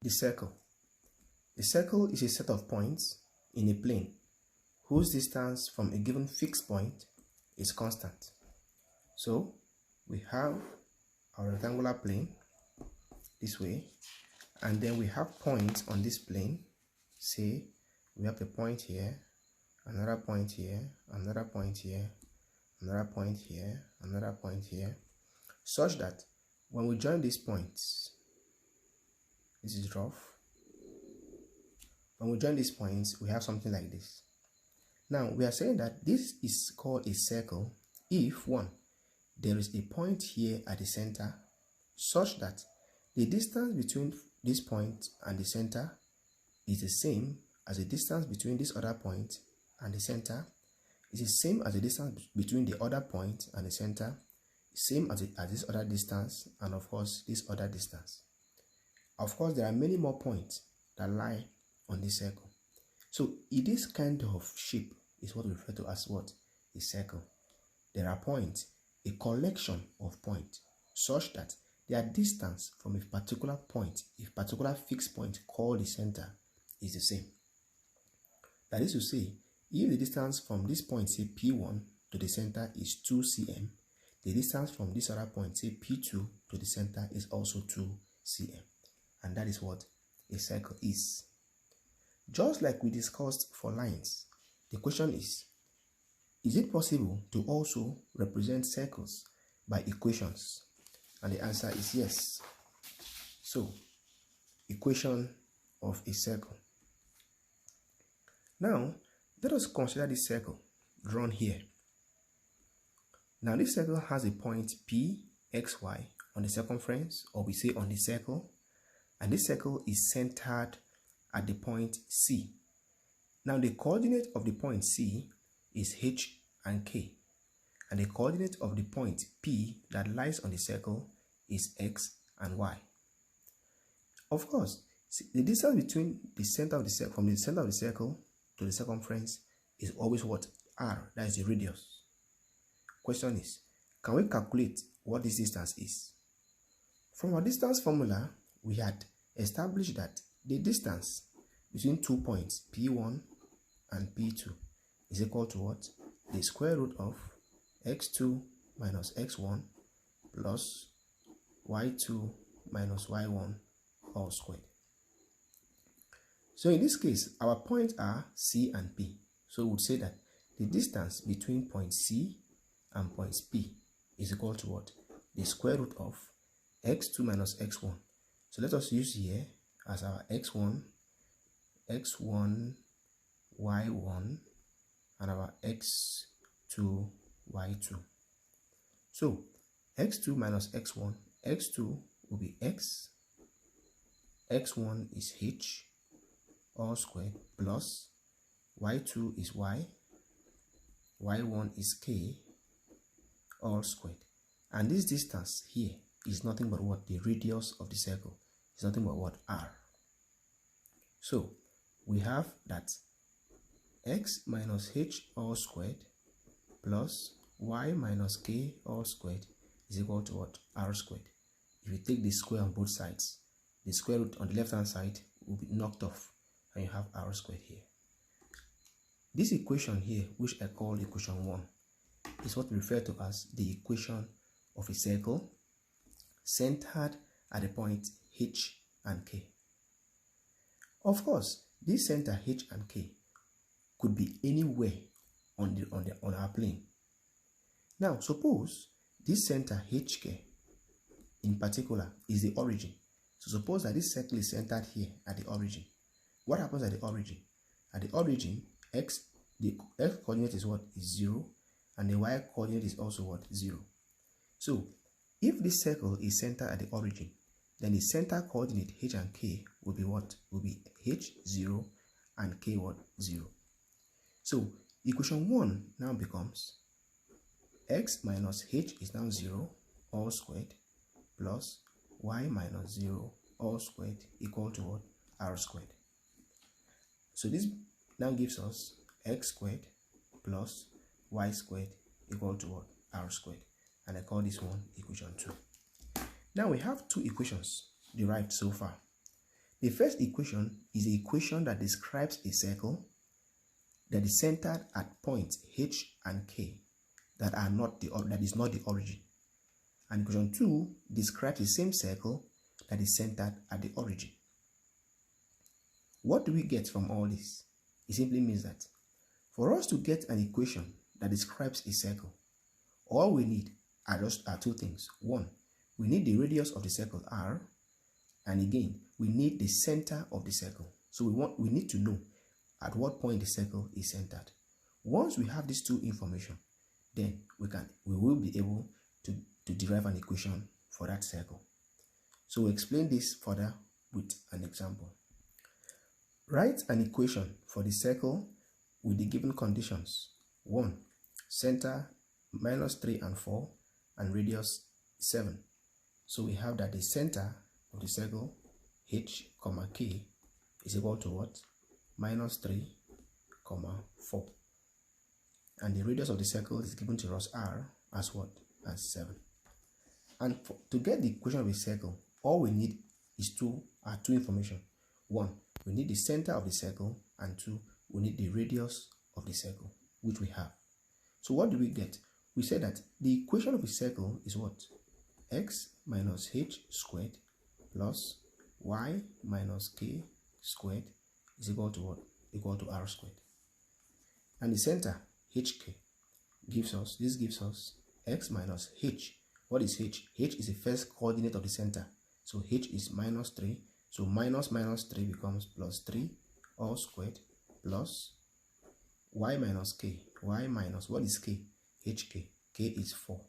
the circle. The circle is a set of points in a plane whose distance from a given fixed point is constant. So we have our rectangular plane this way, and then we have points on this plane. Say we have a point here, another point here, another point here, another point here, another point here, such that when we join these points, this is rough. When we join these points, we have something like this. Now we are saying that this is called a circle if one, there is a point here at the center such that the distance between this point and the center is the same as the distance between this other point and the center, is the same as the distance between the other point and the center, same as this other distance, and of course this other distance. Of course, there are many more points that lie on this circle. So in this kind of shape is what we refer to as what? A circle. There are points, a collection of points, such that their distance from a particular point, a particular fixed point called the center, is the same. That is to say, if the distance from this point, say P1 to the center is 2 cm, the distance from this other point, say P2 to the center, is also 2 cm. And that is what a circle is. Just like we discussed for lines, the question is it possible to also represent circles by equations? And the answer is yes. So, equation of a circle. Now, let us consider this circle drawn here. Now, this circle has a point P, X, Y on the circumference, or we say on the circle, and this circle is centered at the point C. Now, the coordinate of the point C is H and K, and the coordinate of the point P that lies on the circle is X and Y. Of course, the distance between the center of the circle, from the center of the circle to the circumference, is always what? R, that is the radius. Question is, can we calculate what this distance is? From our distance formula, we had established that the distance between 2 points, P1 and P2, is equal to what? The square root of x2 minus x1 plus y2 minus y1 all squared. So in this case, our points are C and P. So we would say that the distance between point C and point P is equal to what? The square root of x2 minus x1. So let us use here as our x1, y1, and our x2, y2. So x2 minus x1, x2 will be x, x1 is h, all squared, plus y2 is y, y1 is k, all squared. And this distance here is nothing but what? The radius of the circle. It's nothing but what? R. So we have that x minus h all squared plus y minus k all squared is equal to what? R squared. If you take the square on both sides, the square root on the left hand side will be knocked off, and you have R squared here. This equation here, which I call equation 1, is what we refer to as the equation of a circle centered at the point H and K. Of course, this center H and K could be anywhere on our plane. Now, suppose this center HK in particular is the origin. So suppose that this circle is centered here at the origin. What happens at the origin? At the origin, the x coordinate is what? Is 0, and the y coordinate is also what? 0. So if this circle is centered at the origin, then the center coordinate h and k will be what? Will be h0 and k what? 0. So equation 1 now becomes x minus h is now 0 all squared plus y minus 0 all squared equal to what? R squared. So this now gives us x squared plus y squared equal to what? R squared. And I call this one equation 2. Now we have two equations derived so far. The first equation is the equation that describes a circle that is centered at points H and K that is not the origin. And equation 2 describes the same circle that is centered at the origin. What do we get from all this? It simply means that for us to get an equation that describes a circle, all we need are two things. One, we need the radius of the circle r, and again, we need the center of the circle. So we need to know at what point the circle is centered. Once we have these two information, then we will be able to derive an equation for that circle. So we'll explain this further with an example. Write an equation for the circle with the given conditions. 1. Center -3 and 4 and radius 7. So we have that the center of the circle H, K is equal to what? -3, 4. And the radius of the circle is given to us r as what? As 7. And to get the equation of a circle, all we need is two information. 1, we need the center of the circle, and 2, we need the radius of the circle, which we have. So what do we get? We say that the equation of a circle is what? X minus h squared plus y minus k squared is equal to what? Equal to r squared. And the center, hk, gives us x minus h. What is h? H is the first coordinate of the center. So h is -3. So -3 becomes +3 all squared plus y minus k. Y minus, what is k? hk. K is 4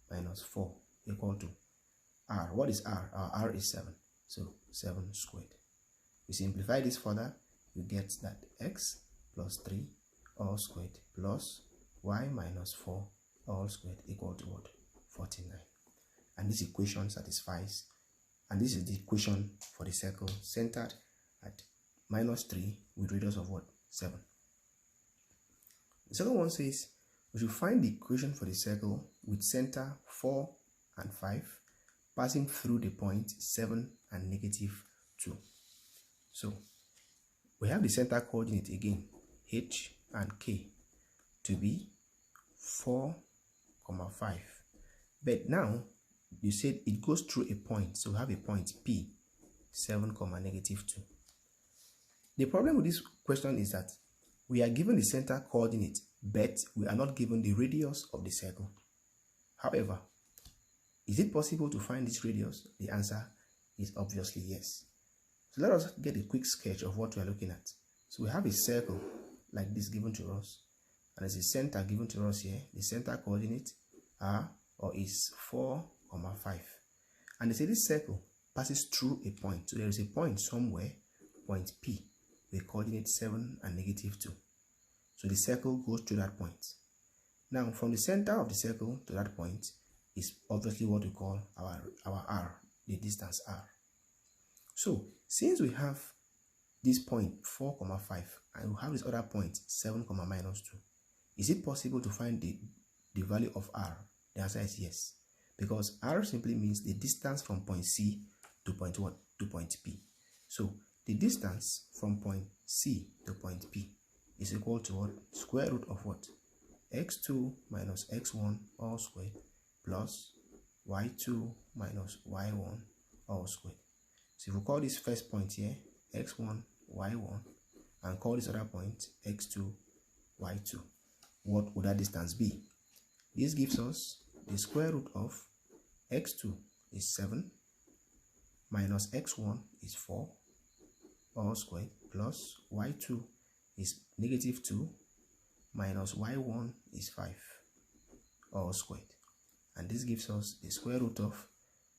minus 4 equal to r. What is r? Our r is 7. So 7 squared. We simplify this further, we get that x plus 3 all squared plus y minus 4 all squared equal to what? 49. And this equation satisfies, and this is the equation for the circle centered at -3 with radius of what? 7. The second one says we should find the equation for the circle with center 4 and 5 passing through the point 7 and -2. So we have the center coordinate again, h and k, to be 4, 5. But now you said it goes through a point, so we have a point P, 7, -2. The problem with this question is that we are given the center coordinate, but we are not given the radius of the circle. However, is it possible to find this radius? The answer is obviously yes. So let us get a quick sketch of what we are looking at. So we have a circle like this given to us, and there's a center given to us here. The center coordinate is 4, 5. And they say this circle passes through a point. So there is a point somewhere, point P, with coordinate 7 and -2. So the circle goes through that point. Now from the center of the circle to that point is obviously what we call our r, the distance r. So since we have this point 4, 5 and we have this other point 7, -2, is it possible to find the value of r? The answer is yes, because r simply means the distance from point C to point what? To point P. So the distance from point C to point P is equal to what? Square root of what? x2 minus x1 all squared plus y2 minus y1 all squared. So if we call this first point here x1, y1, and call this other point x2, y2, what would that distance be? This gives us the square root of x2 is 7 minus x1 is 4 all squared plus y2 is -2 minus y1 is 5 all squared. And this gives us the square root of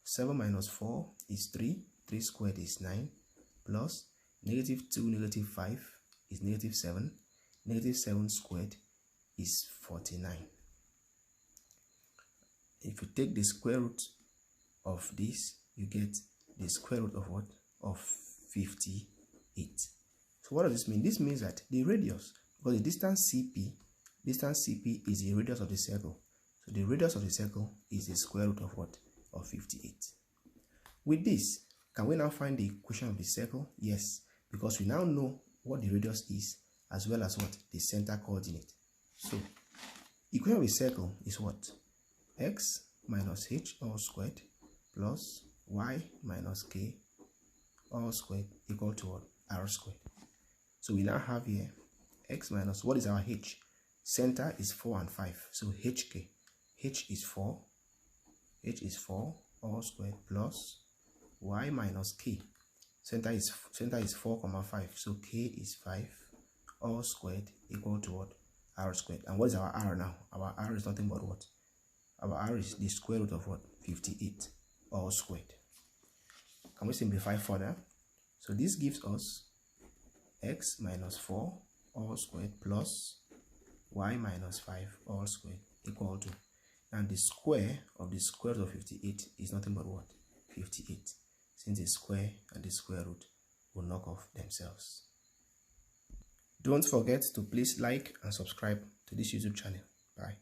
7 minus 4 is 3. 3 squared is 9 plus -2, -5 is -7. -7 squared is 49. If you take the square root of this, you get the square root of what? Of 58. So what does this mean? This means that the radius, because the distance CP is the radius of the circle. So the radius of the circle is the square root of what? Of 58. With this, Can we now find the equation of the circle? Yes, because we now know what the radius is as well as what the center coordinate. So equation of the circle is what? X minus h all squared plus y minus k all squared equal to what? R squared. So we now have here x minus, what is our h? Center is 4 and 5. So hk, h is 4 all squared plus y minus k. Center is 4, 5. So k is 5 all squared equal to what? R squared. And what is our r now? Our r is nothing but what? Our r is the square root of what? 58 all squared. Can we simplify further? So this gives us x minus 4 all squared plus y minus 5 all squared equal to, and the square of the square root of 58 is nothing but what? 58. Since the square and the square root will knock off themselves. Don't forget to please like and subscribe to this YouTube channel. Bye.